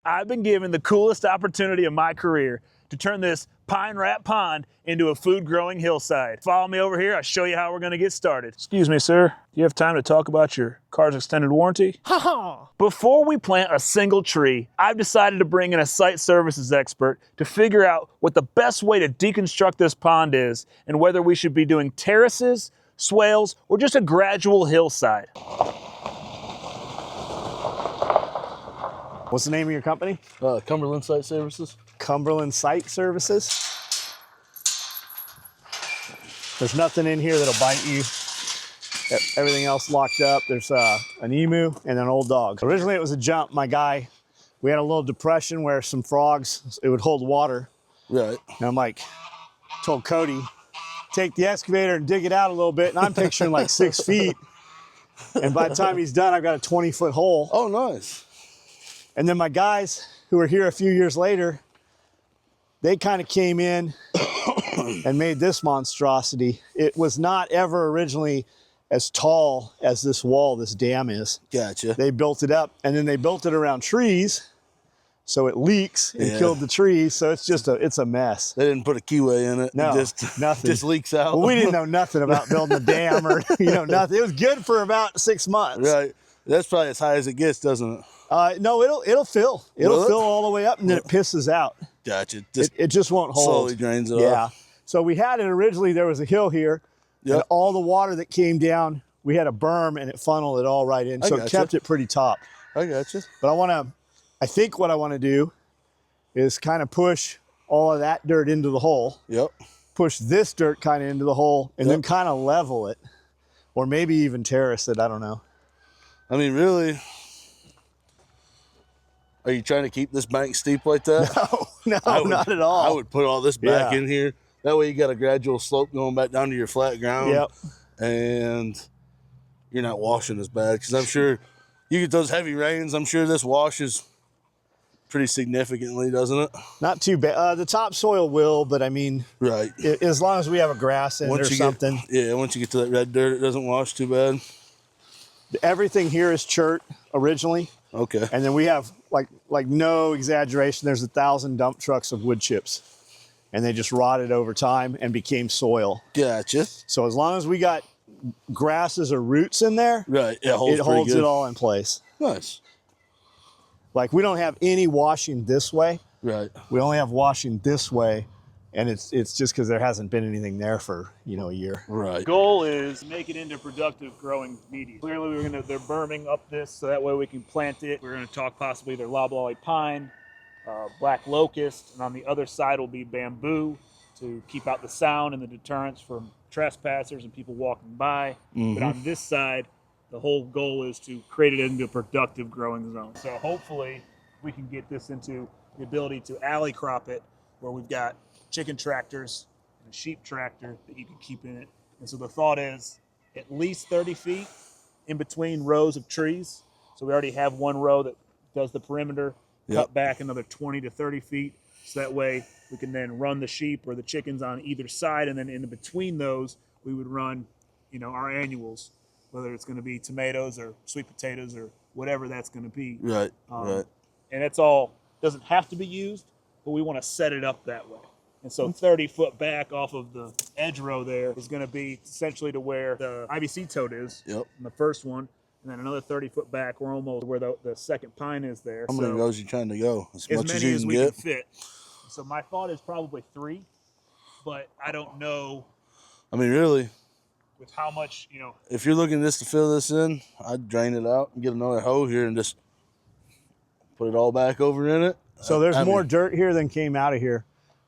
I've been given the coolest opportunity of my career to turn this pine wrap pond into a food growing hillside. Follow me over here, I'll show you how we're gonna get started. Excuse me, sir. Do you have time to talk about your car's extended warranty? Before we plant a single tree, I've decided to bring in a site services expert to figure out what the best way to deconstruct this pond is and whether we should be doing terraces, swales, or just a gradual hillside. What's the name of your company? Cumberland Site Services. Cumberland Site Services. There's nothing in here that'll bite you. Everything else locked up. There's an emu and an old dog. Originally it was a jump. My guy, we had a little depression where some frogs, it would hold water. Right. And I'm like, told Cody, take the excavator and dig it out a little bit. And I'm picturing like 6 feet. And by the time he's done, I've got a 20-foot hole. Oh, nice. And then my guys who were here a few years later, they kind of came in and made this monstrosity. It was not ever originally as tall as this wall, this dam is. Gotcha. They built it up, and then they built it around trees, so it leaks and killed the trees. So it's just it's a mess. They didn't put a keyway in it. No, It just, nothing. Just leaks out. Well, we didn't know nothing about building a dam or nothing. It was good for about 6 months. Right. That's probably as high as it gets, doesn't it? No, it'll fill. It'll fill all the way up, and then it pisses out. Gotcha. It just won't hold. Slowly drains it off. Yeah. So we had it originally, there was a hill here, and all the water that came down, we had a berm and it funneled it all right in. So it kept it pretty top. I got you. But I think what I want to do is kind of push all of that dirt into the hole. Yep. Push this dirt kind of into the hole and then kind of level it. Or maybe even terrace it, I don't know. I mean, really, are you trying to keep this bank steep like that? No, not at all. I would put all this back in here. That way you got a gradual slope going back down to your flat ground. Yep. And you're not washing as bad. Because I'm sure you get those heavy rains, I'm sure this washes pretty significantly, doesn't it? Not too bad. The topsoil will, but I mean, right. As long as we have a grass in it or something. Once you get to that red dirt, it doesn't wash too bad. Everything here is chert originally. Okay. And then we have, like no exaggeration, there's 1,000 dump trucks of wood chips. And they just rotted over time and became soil. Gotcha. So as long as we got grasses or roots in there, right, it holds it all in place. Nice. Like we don't have any washing this way. Right. We only have washing this way. And it's just because there hasn't been anything there for, a year. Right. The goal is to make it into productive growing medium. Clearly they're berming up this so that way we can plant it. We're gonna talk possibly either loblolly pine, black locust, and on the other side will be bamboo to keep out the sound and the deterrence from trespassers and people walking by. But on this side, the whole goal is to create it into a productive growing zone. So hopefully we can get this into the ability to alley crop it where we've got chicken tractors and a sheep tractor that you can keep in it. And so the thought is at least 30 feet in between rows of trees. So we already have one row that does the perimeter, cut back another 20 to 30 feet. So that way we can then run the sheep or the chickens on either side. And then in between those, we would run, our annuals, whether it's going to be tomatoes or sweet potatoes or whatever that's going to be. Right, right. And it's all, doesn't have to be used, but we want to set it up that way. And so 30 foot back off of the edge row there is going to be essentially to where the IBC toad is in the first one. And then another 30 foot back, we're almost where the second pine is there. How many rows are you trying to go? As much many as you as can we get? can fit. So my thought is probably 3, but I don't know. I mean, really, with how much, if you're looking just to fill this in, I'd drain it out and get another hoe here and just put it all back over in it. So there's more dirt here than came out of here.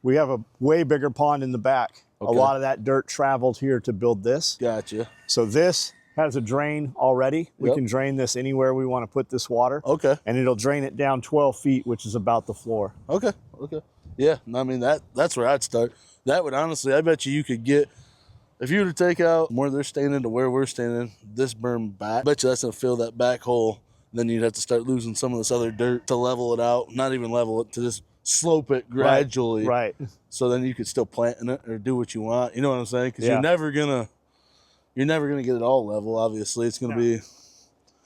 We have a way bigger pond in the back. Okay. A lot of that dirt traveled here to build this. Gotcha. So this has a drain already. We can drain this anywhere we want to put this water. Okay. And it'll drain it down 12 feet, which is about the floor. Okay. Okay. Yeah. I mean, that's where I'd start. That would honestly, I bet you could get, if you were to take out where they're standing to where we're standing, this berm back, I bet you that's going to fill that back hole. Then you'd have to start losing some of this other dirt to level it out. Not even level it, to just slope it gradually. Right. So then you could still plant in it or do what you want. You know what I'm saying? Because you're never gonna get it all level. Obviously, it's gonna be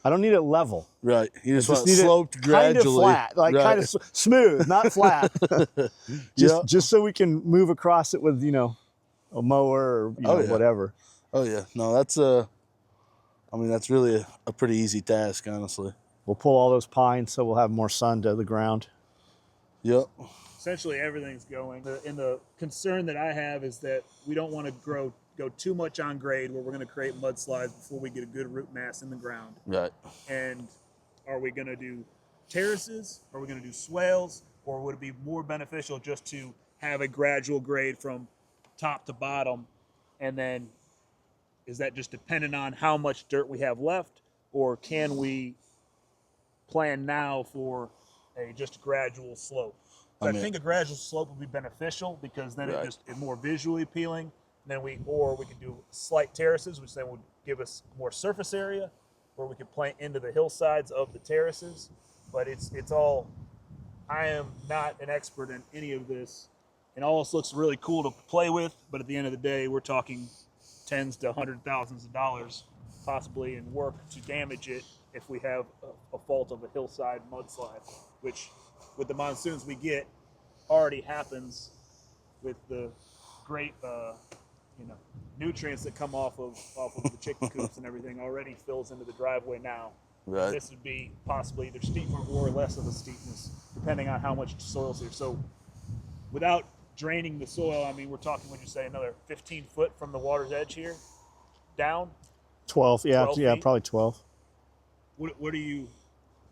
I don't need it level. Right. You just, want need it sloped it gradually. kind of flat, like right. kind of smooth, not flat. Yep. Just so we can move across it with, you know, a mower or whatever. Oh yeah. No, that's I mean, that's really a pretty easy task, honestly. We'll pull all those pines so we'll have more sun to the ground. Yep. Essentially everything's going. The concern that I have is that we don't want to go too much on grade where we're going to create mudslides before we get a good root mass in the ground. Right. And are we going to do terraces? Are we going to do swales? Or would it be more beneficial just to have a gradual grade from top to bottom? And then is that just dependent on how much dirt we have left? Or can we plan now for a just gradual slope? So I think a gradual slope would be beneficial because then it's more visually appealing. And then we could do slight terraces, which then would give us more surface area, where we could plant into the hillsides of the terraces. But it's all. I am not an expert in any of this, and all this looks really cool to play with. But at the end of the day, we're talking tens to $100,000s of dollars, possibly in work to damage it if we have a fault of a hillside mudslide, which with the monsoons we get already happens with the great nutrients that come off of the chicken coops and everything already fills into the driveway now. Right. This would be possibly either steeper or less of a steepness depending on how much soil's here. So without draining the soil, I mean, we're talking, would you say, another 15 foot from the water's edge here down? 12, yeah, 12 yeah, feet? probably 12. What do you?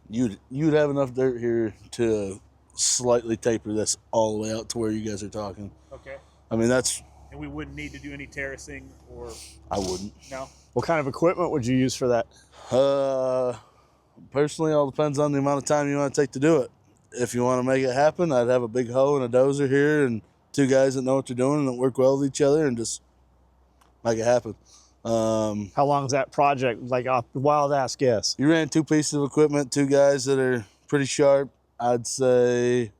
You'd have enough dirt here to slightly taper this all the way out to where you guys are talking. Okay. I mean, that's. And we wouldn't need to do any terracing or. I wouldn't. No. What kind of equipment would you use for that? Personally, all depends on the amount of time you want to take to do it. If you want to make it happen, I'd have a big hoe and a dozer here and two guys that know what they're doing and that work well with each other and just make it happen. How long is that project? Like a wild ass guess. You ran two pieces of equipment, two guys that are pretty sharp. I'd say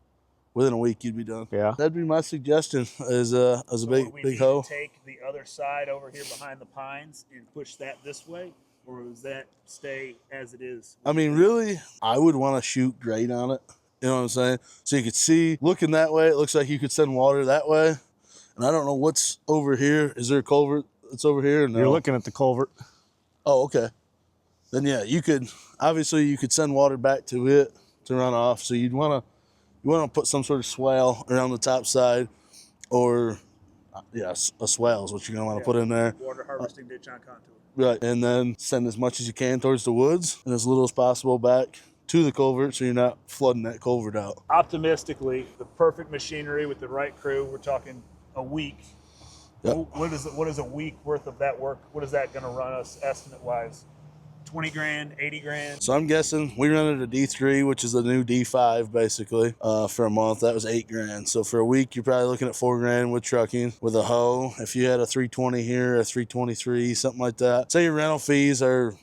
within a week you'd be done. Yeah. That'd be my suggestion as a big hoe. Take the other side over here behind the pines and push that this way, or does that stay as it is? I mean, really, I would want to shoot grade on it. You know what I'm saying? So you could see, looking that way, it looks like you could send water that way. And I don't know what's over here. Is there a culvert that's over here? No. You're looking at the culvert. Oh, okay. Then yeah, you could send water back to it to run off. So you want to put some sort of swale around the top side, or a swale is what you're gonna want to put in there. Water harvesting ditch on contour. Right, and then send as much as you can towards the woods and as little as possible back to the culvert, so you're not flooding that culvert out. Optimistically, the perfect machinery with the right crew, we're talking a week. Yep. What is a week worth of that work? What is that going to run us estimate wise? 20 grand, 80 grand? So I'm guessing we rented a D3, which is the new D5 basically, for a month. That was 8 grand. So for a week, you're probably looking at 4 grand with trucking, with a hoe. If you had a 320 here, a 323, something like that. Say your rental fees are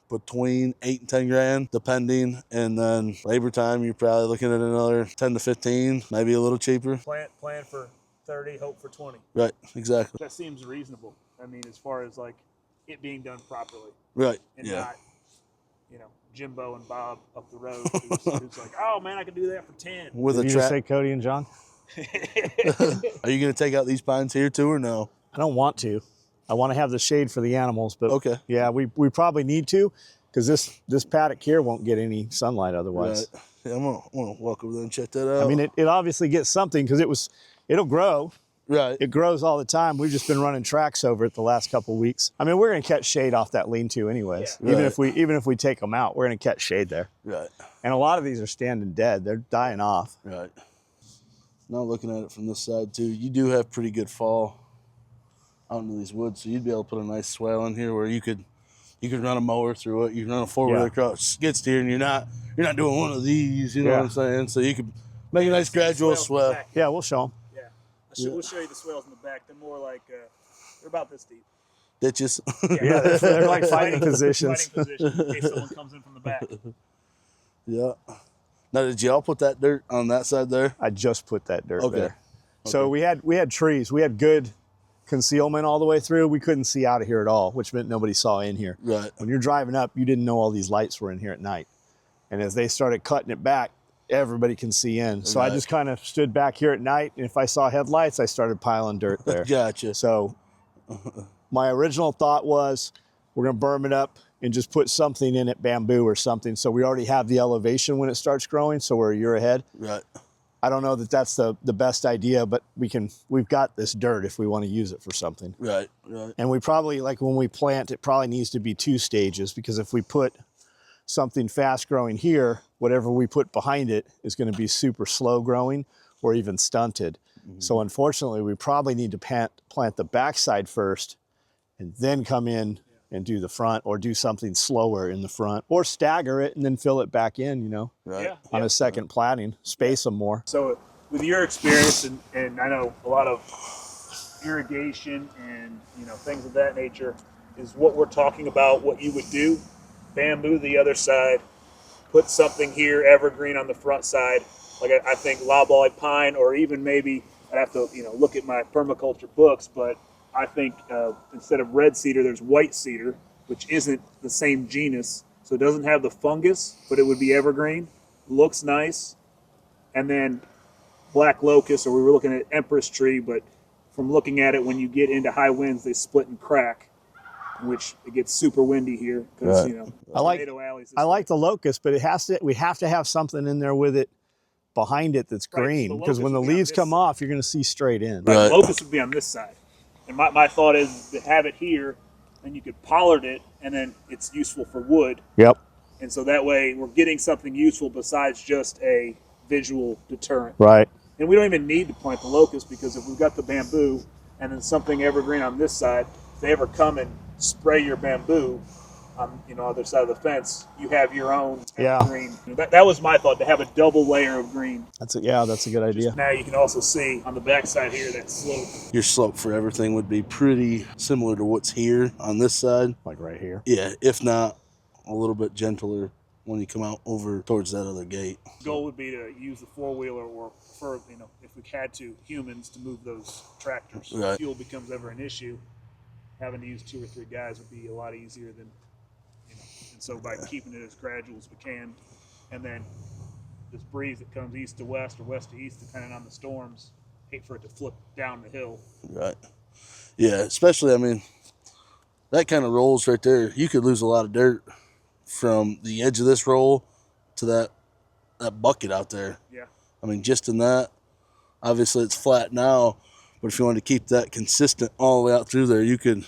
between 8 and 10 grand, depending. And then labor time, you're probably looking at another 10 to 15, maybe a little cheaper. Plan for 30, hope for 20. Right, exactly. That seems reasonable. I mean, as far as like it being done properly. Right, And yeah. not, Jimbo and Bob up the road who's like, oh man, I can do that for 10. With Did a you just trap. say Cody and John? Are you going to take out these pines here too, or no? I don't want to. I want to have the shade for the animals, but Okay. yeah, we probably need to, because this paddock here won't get any sunlight otherwise. Right. Yeah, I'm gonna walk over there and check that out. I mean, it obviously gets something because it'll grow. right. It grows all the time. We've just been running tracks over it the last couple of weeks. I mean, we're going to catch shade off that lean-to anyways. Yeah. Even if we take them out, we're going to catch shade there. Right. And a lot of these are standing dead. They're dying off. Right. Now looking at it from this side too, you do have pretty good fall out into these woods, so you'd be able to put a nice swale in here where you could run a mower through it. You can run a four-wheeler across skid steer, and you're not doing one of these. You know what I'm saying? So you could make a nice gradual swell. Yeah, we'll show them. We'll show you the swales in the back. They're more like, they're about this deep. Ditches. Yeah, they're like fighting positions. Fighting position in case someone comes in from the back. Yeah. Now, did y'all put that dirt on that side there? I just put that dirt Okay. there. So we had trees. We had good concealment all the way through, we couldn't see out of here at all, which meant nobody saw in here. Right. When you're driving up, you didn't know all these lights were in here at night. And as they started cutting it back, everybody can see in. So I just kind of stood back here at night, and if I saw headlights, I started piling dirt there. Gotcha. So my original thought was we're going to berm it up and just put something in it, bamboo or something. So we already have the elevation when it starts growing, so we're a year ahead. Right. I don't know that that's the best idea, but we've got this dirt if we want to use it for something. Right, right. And we probably, like when we plant, it probably needs to be 2 stages, because if we put something fast growing here, whatever we put behind it is going to be super slow growing or even stunted. Mm-hmm. So unfortunately, we probably need to plant the backside first and then come in and do the front, or do something slower in the front, or stagger it and then fill it back in, you know, on a second planting, space them more. So with your experience, and I know a lot of irrigation and, you know, things of that nature, is what we're talking about, what you would do. Bamboo the other side, put something here, evergreen on the front side, like I think loblolly pine, or even maybe I'd have to, you know, look at my permaculture books, but I think instead of red cedar, there's white cedar, which isn't the same genus, so it doesn't have the fungus, but it would be evergreen, looks nice. And then black locust, or we were looking at empress tree, but from looking at it, when you get into high winds, they split and crack, which it gets super windy here because you know, I like the locust, but we have to have something in there with it behind it that's green, because when the leaves come off, you're going to see straight in. Right. Locust would be on this side. And my thought is to have it here, and you could pollard it, and then it's useful for wood. Yep. And so that way we're getting something useful besides just a visual deterrent. Right. And we don't even need to plant the locust, because if we've got the bamboo and then something evergreen on this side, if they ever come and spray your bamboo on, you know, other side of the fence, you have your own green. That was my thought, to have a double layer of green. That's a good idea. Just now you can also see on the back side here that slope. Your slope for everything would be pretty similar to what's here on this side. Like right here? Yeah, if not a little bit gentler when you come out over towards that other gate. The goal would be to use the four-wheeler, or for, you know, if we had to, humans to move those tractors. Right. If fuel becomes ever an issue, having to use 2 or 3 guys would be a lot easier than, you know. And so by keeping it as gradual as we can, and then this breeze that comes east to west or west to east, depending on the storms, hate for it to flip down the hill. Right. Yeah, especially, I mean, that kind of rolls right there, you could lose a lot of dirt from the edge of this roll to that bucket out there. Yeah. I mean, just in that, obviously it's flat now, but if you wanted to keep that consistent all the way out through there, you could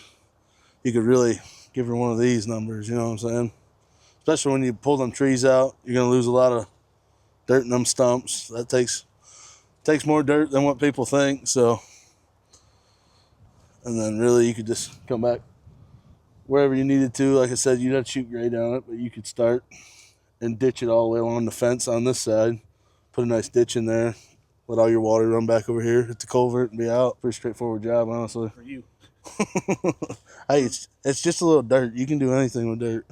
really give her one of these numbers, you know what I'm saying? Especially when you pull them trees out, you're going to lose a lot of dirt in them stumps. That takes more dirt than what people think, so. And then really you could just come back wherever you needed to. Like I said, you'd have to shoot grade on it, but you could start and ditch it all the way along the fence on this side. Put a nice ditch in there. Let all your water run back over here, hit the culvert, and be out. Pretty straightforward job, honestly. For you. Hey, it's just a little dirt. You can do anything with dirt.